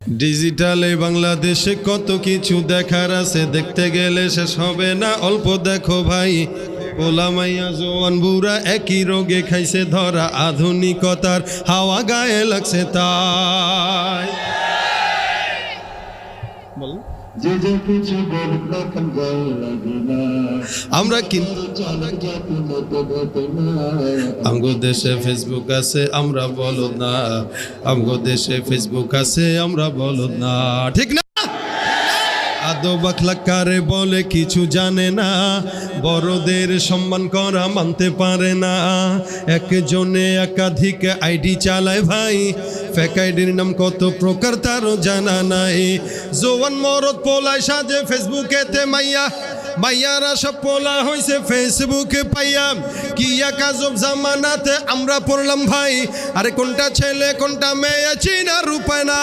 ডিজিটালে বাংলাদেশে কত কিছু দেখার আছে, দেখতে গেলে শেষ হবে না। অল্প দেখো ভাই, পোলা মাইয়া জোয়ান বুড়া একই রোগে খাইছে ধরা, আধুনিকতার হাওয়া গায়ে লাগছে তাই। আমরা কিন্তু আমগো দেশে ফেসবুক আছে, আমরা বলদ না। আমগো দেশে ফেসবুক আছে, আমরা বলদ না, ঠিক না? আদব আখলাক কারে বলে কিছু জানে না, বড়দের সম্মান করা মানতে পারে না। একজনে একাধিক আইডি চালায় ভাই, ফেক আইডির নাম কত প্রকার তারও জানা নাই। জোয়ান মরদ পোলায় সাজে ফেসবুকেতে মাইয়া, মাইয়ারা সব পোলা হইছে ফেসবুকে পাইয়া। কি এক আজব জামানাতে আমরা পড়লাম ভাই, আরে কোনটা ছেলে কোনটা মেয়ে চিনার উপায় না।